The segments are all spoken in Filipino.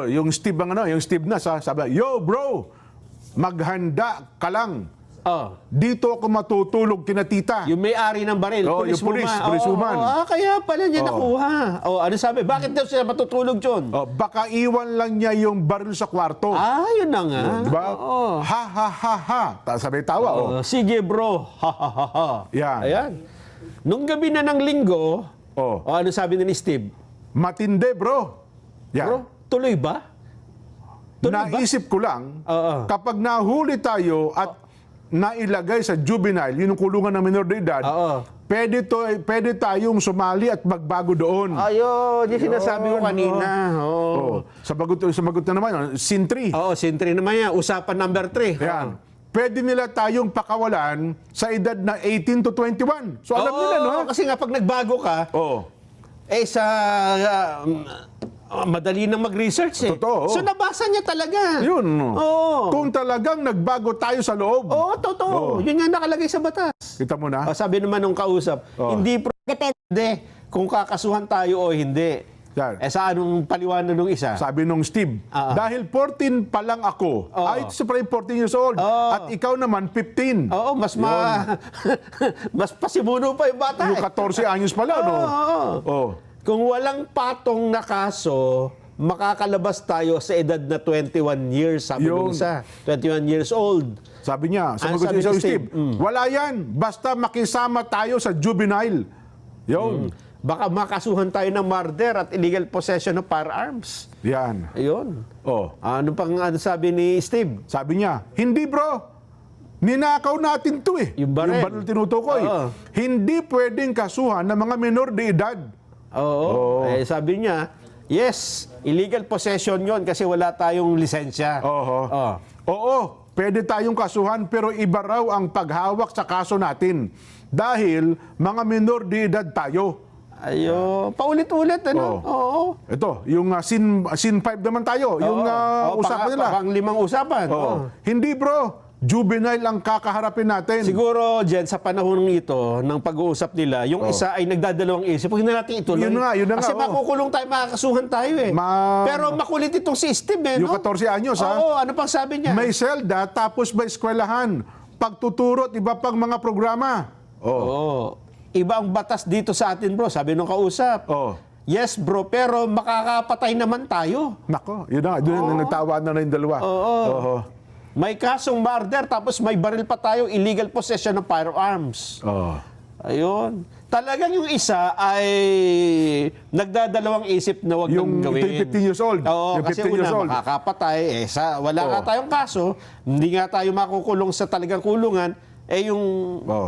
Yung Steve yung Steve na sabi, yo bro, maghanda ka lang. Dito ako matutulog kina tita. Yung may-ari ng baril, yung police woman. Kaya pala niya nakuha. Ano sabi? Bakit daw siya matutulog dyan? Baka iwan lang niya yung baril sa kwarto. Yun na nga. Diba? Ha ha ha ha. Sabi tawa. Sige bro, ha ha ha ha. Yan. Ayan. Nung gabi na ng linggo, ano sabi ni Steve? Matindi bro. Yan. Bro, tuloy ba? Naisip ko lang, kapag nahuli tayo at nailagay sa juvenile, yun yung kulungan ng minor de edad, pwede tayong sumali at magbago doon. Ayun, yung sinasabi ko kanina. Sabagot na naman, Sin 3. Sin 3 naman yan. Usapan number 3. Yan. Pwede nila tayong pakawalan sa edad na 18 to 21. So alam nila, no? Kasi nga pag nagbago ka, madali nang mag-research eh. Totoo. So nabasa niya talaga. Yun. Kung talagang nagbago tayo sa loob. Totoo. Yun nga nakalagay sa batas. Kita mo na? Sabi naman nung kausap, hindi depende kung kakasuhan tayo o hindi. Sa anong paliwanag nung isa? Sabi nung Steve, dahil 14 pa lang ako, siyempre 14 years old, at ikaw naman 15. Mas pasimuno pa yung bata. Yung 14 anyos pala, no? Kung walang patong na kaso, makakalabas tayo sa edad na 21 years, sabi nung isa. 21 years old. Sabi niya, sumagot niya sa Steve, wala yan, basta makisama tayo sa juvenile. Yun. Baka makasuhan tayo ng murder at illegal possession of firearms. Yan. Ayun. Ano pang sabi ni Steve? Sabi niya, hindi bro, ninakaw natin to eh. Yung baril. Yung baril tinutukoy. Hindi pwedeng kasuhan ng mga minor de edad. Sabi niya, yes, illegal possession yon kasi wala tayong lisensya. Pwede tayong kasuhan pero iba raw ang paghawak sa kaso natin. Dahil mga minor de edad tayo. Paulit-ulit, ano? Ito, yung Sin 5 naman tayo. Yung usapan nila. Pang-limang usapan. Hindi bro, juvenile ang kakaharapin natin. Siguro, Jen, sa panahon ito, ng pag-uusap nila, yung isa ay nagdadalawang isip. Huwag na natin ituloy. Yun na nga. Kasi makukulong tayo, makakasuhan tayo eh. Pero makulit itong si Steve, Yung 14 anyos, ano pang sabi niya? May selda, tapos may eskwelahan. Pagtuturo at iba pang mga programa. Iba ang batas dito sa atin, bro. Sabi nung kausap. Yes, bro, pero makakapatay naman tayo. Nako, yun na. Doon nagtawa na yung dalawa. May kasong murder, tapos may baril pa tayo, illegal possession of firearms. Ayun. Talagang yung isa ay nagdadalawang isip na wag nang gawin. Yung 15 years old. Kasi una, makakapatay. Wala nga tayong kaso, hindi nga tayo makukulong sa talagang kulungan, yung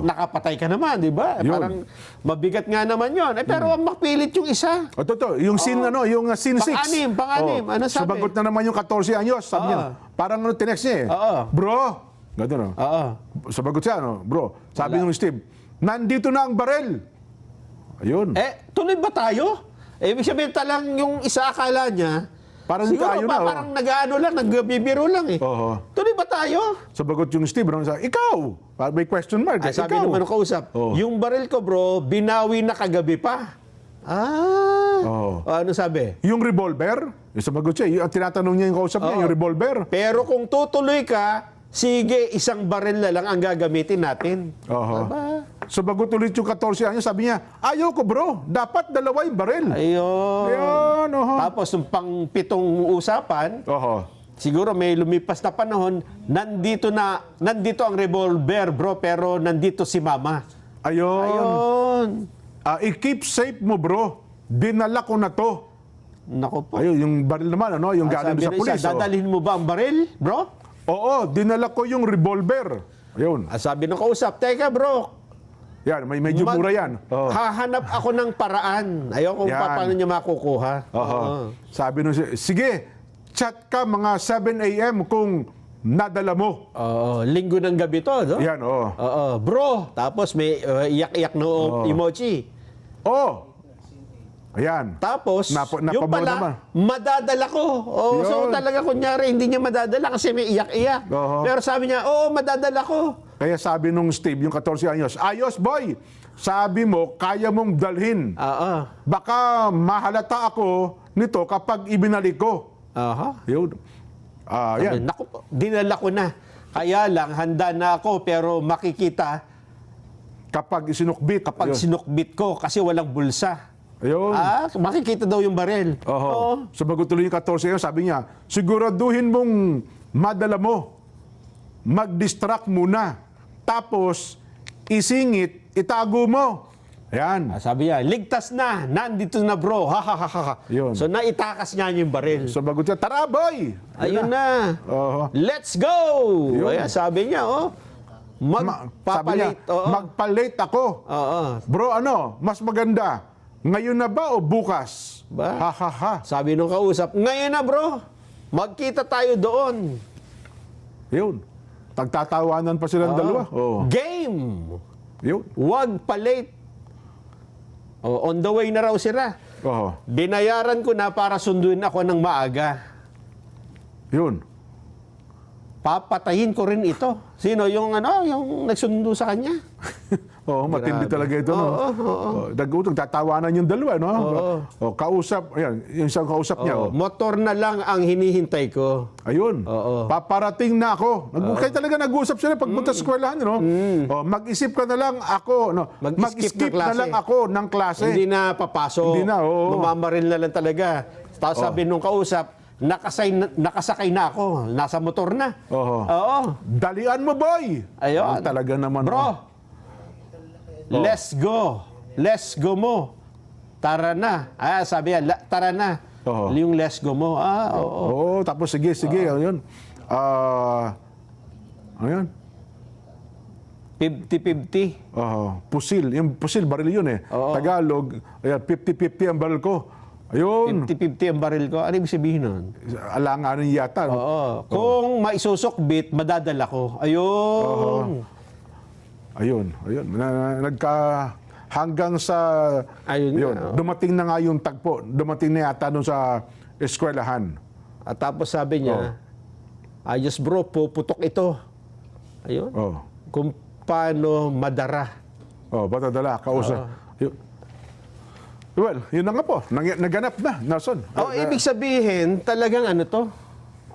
nakapatay ka naman, di ba? Parang mabigat nga naman yun. Pero ang mapilit yung isa. Totoo. Yung yung Sin 6. Pang-anim. Ano sabi? Sumagot na naman yung 14 anyos. Sabi niya, parang tinext niya eh. Bro. Gano'n, Sumagot siya, bro. Sabi nung Steve, nandito na ang barel. Ayun. Tuloy ba tayo? Ibig sabihin talang yung isa akala niya, siguro parang nag-ano lang, nagbibiro lang eh. Tuloy ba tayo? Sabagot yung Steve, ikaw! May question mark. Sabi naman ng kausap, yung baril ko bro, binawi na kagabi pa. Ano sabi? Yung revolver, sabagot siya, tinatanong niya yung kausap niya, yung revolver. Pero kung tutuloy ka, sige, isang baril na lang ang gagamitin natin. Sabagot ulit yung 14 anyos, sabi niya, ayoko bro, dapat dalawa yung baril. Ayun. Tapos yung pang-pitong usapan, siguro may lumipas na panahon, nandito ang revolver bro, pero nandito si mama. Ayun. I-keep safe mo bro, dinala ko na to. Nako po. Ayun, yung baril naman, yung galing sa pulis. Dadalhin mo ba ang baril, bro? Oo, dinala ko yung revolver. Ayun. Sabi ng kausap, teka bro, yan, may medyo mura yan. Hahanap ako ng paraan. Ayaw kung paano niya makukuha. Sabi nung, sige, chat ka mga 7 a.m. kung nadala mo. Linggo ng gabi to, no? Yan, bro, tapos may iyak-iyak na emoji. Ayan. Tapos, yung pala, madadala ko. So talaga kunyari, hindi niya madadala kasi may iyak-iyak. Pero sabi niya, madadala ko. Kaya sabi nung Steve, yung 14 anyos, ayos boy, sabi mo, kaya mong dalhin. Baka mahalata ako nito kapag ibinalik ko. Aha. Yun. Yan. Naku po, dinala ko na. Kaya lang, handa na ako, pero makikita Kapag isinukbit. kapag Yun. sinukbit ko kasi walang bulsa. Ayun. Makikita daw yung baril. Oho. Sumagot tuloy yung 14 yun, sabi niya, siguraduhin mong madala mo. Mag-distract muna. Tapos, isingit, itago mo. Ayan. Sabi niya, ligtas na, nandito na bro. Ha, ha, ha, ha. Yun. So naitakas niya yung baril. Sumagot niya, tara boy! Ayun na. Oho. Let's go! Yun. Ayan, sabi niya, Sabi niya, magpapalit. Oo. magpalit ako. Oo. Bro, ano, mas maganda, ngayon na ba o bukas? Ba? Ha, ha, ha. Sabi nung kausap, ngayon na bro, magkita tayo doon. Yun. Tagtatawanan pa silang dalawa. Oh. Game! Yun. Wag pa-late. On the way na raw sila. Oho. Binayaran ko na para sunduin ako ng maaga. Yun. Papatayin ko rin ito. Sino? Yung nagsundo sa kanya? Oo, matindi Grabe. talaga ito. No? Tatawanan yung dalawa, no? Oh, kausap, ayan, yung isang kausap niya. Oh. Motor na lang ang hinihintay ko. Ayun, Oo. paparating na ako. Kaya talaga nag-usap sila pagpunta sa eskwelahan, no? Oh, mag-isip ka na lang ako, no? Mag-skip Mag-skip ng klase. na lang ako ng klase. Hindi na papasok. Hindi na, oo. Mamamaril na lang talaga. Tapos sabi nung kausap, nakasakay na ako. Nasa motor na. Oo. Oo. Dalian mo, boy! Ayun. Talaga naman. Bro, oh. let's go. Let's go mo. Tara na. Sabi niya, tara na. Oo. Yung let's go mo. Oo. Oo, tapos sige, ayun. Ayun. 50-50. Pusil. Yung pusil, baril yun eh. Oo. Tagalog, ayan, 50-50 ang baril ko. Ayun. 50-50 ang baril ko. Ano ibig sabihin nun? Alanganin yata. no? Oo. Kung maisusukbit, madadala ko. Ayun. Ayun. Hanggang sa... Ayun yun, nga, dumating na nga yung tagpo. Dumating na yata doon sa eskwelahan. At tapos sabi niya, ayos bro, puputok ito. Ayun. Oh. Kung paano madara. Patadala, kausap. Yun. Well, yun na nga po. Naganap na, Nelson. Ibig sabihin, talagang ano to?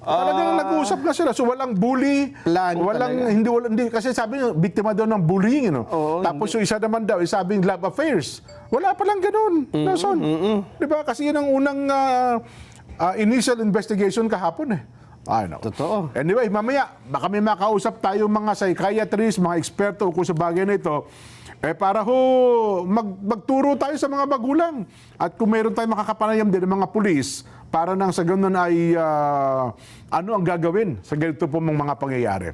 Talagang nag-uusap na sila. So walang bully, Plano hindi kasi sabi niya biktima daw ng bullying, Oo, Tapos yung isa naman daw, sabing love affairs. Wala pa lang ganoon. Nelson. 'Di ba? Kasi yun ang unang initial investigation kahapon eh. Ay, no. Totoo. Anyway, mamaya baka may makausap tayo mga psychiatrists, mga eksperto kung sa bagay na ito. Para magturo tayo sa mga magulang. At kung meron tayong makakapanayam din ng mga pulis, para nang sa ganun ay ano ang gagawin sa ganito po mga pangyayari.